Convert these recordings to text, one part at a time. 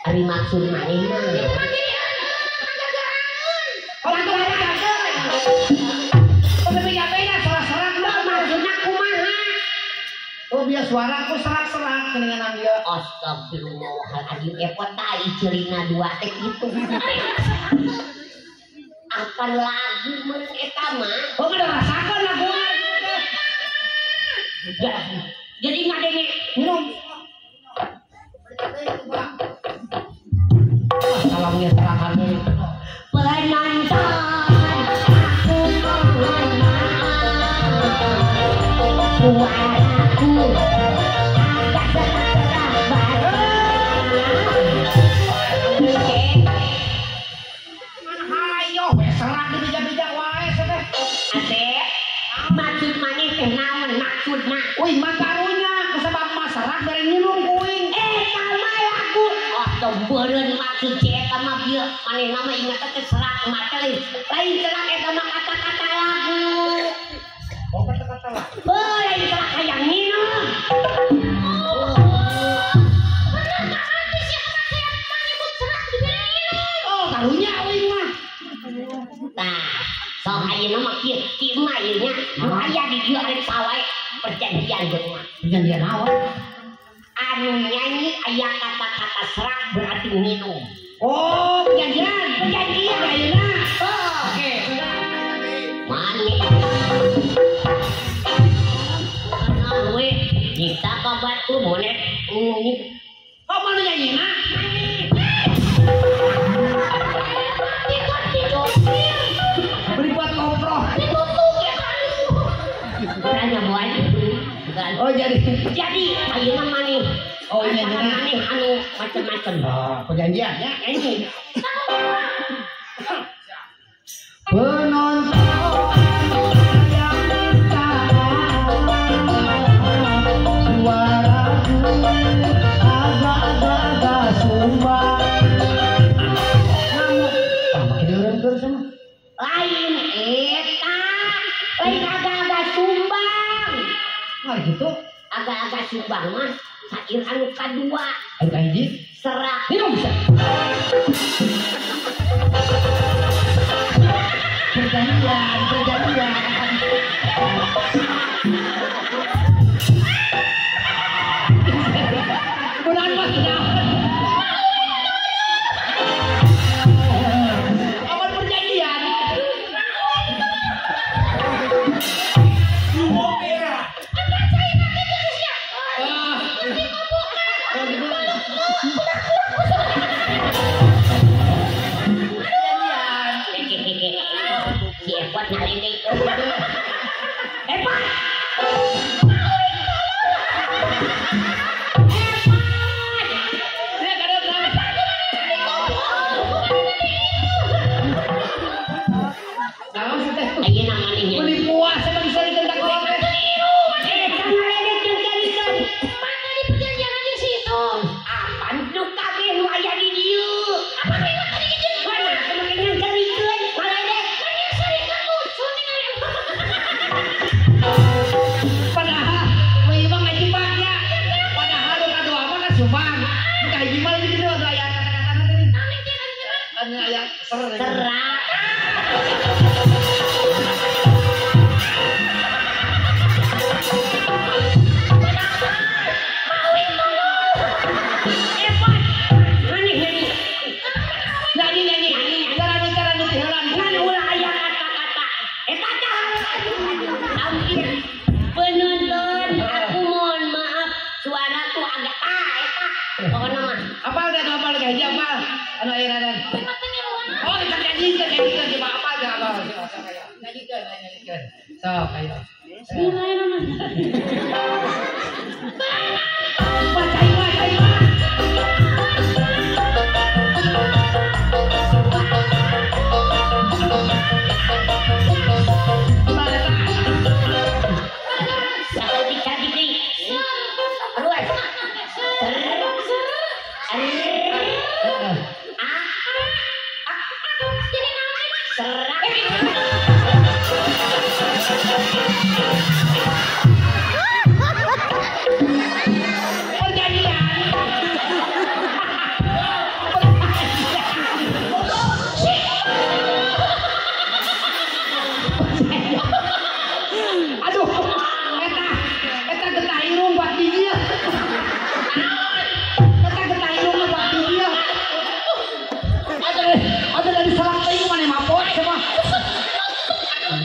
Ari maksud maneh mah. Oh biar suaraku serak-serak dengan dia. Astagfirullahaladzim, epot tai celina dua teh gitu. Apa lagu mun eta mah? Oh kada rasakan lagu. Jadi ngadenge minum. Salamnya serangan Penonton aku mohon maaf, suaraku agak serak-serak hayo serak dija-dija wae teh. Ade, maksud maneh teh naon maksudna? Wih makarunya kesebab masarak dari minum kuing. Sama lagu atau beureun maksud eta mah bieu maneh nama ingat teh serak mata lain serak eta mah kata-kata lagu. Oh kata-kata lah. Lain serak hayang minum. Oh karunya wing mah. Nah, sok ayeuna mah kieu mah ieu nya nu aya di dieu arek sawae perjanjian geus mah. Perjanjian naon? Anu nyanyi aya kata-kata serak berarti minum. Oh perjanjian ayeuna. Oke. Mane. We nyipta ka batu monet ini. Oh mana nyanyina? Beli buat komproh. Tanya buat Oh jadi ayeuna maneh. Oh iya maneh anu macam-macam. Oh perjanjian ya ini. Penonton yang minta suaraku agak-agak sumbang. Pakai deureun terus sama. Lain eta, lain agak-agak sumbang. Ah gitu. Agak-agak sumbang mah sair anu kadua. Anu kahiji Serak. minum bisa. Perjanjian. Kunaon mah kunaon? Aman perjanjian. Si Epot ngalendeng. Epot! Ayeuna maneh nya. Beli puas emang bisa ditendang teh. Eta ngalendeng jeung kalikeun. Mana di perjanjian aja situ? Apaan nu kabeh nu aya di dieu? Apa ribet tadi jeung mana? Kemarin yang kalikeun ngalendeng. Mana sering lucu ningali. Padahal memang ngaji paknya. Padahal lu kado apa kan sumbang. Kayak gimana gitu ada ayat kata-kata tadi. Ada ayat Serak. Penonton, aku mohon maaf, suara tuh agak eta. Pokoknya mah. apa lagi apa? Anu ayat ada. Oh, kita nyanyikan coba apa aja apa. Nyanyikan. Sok ayo. Bacain.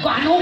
ku anu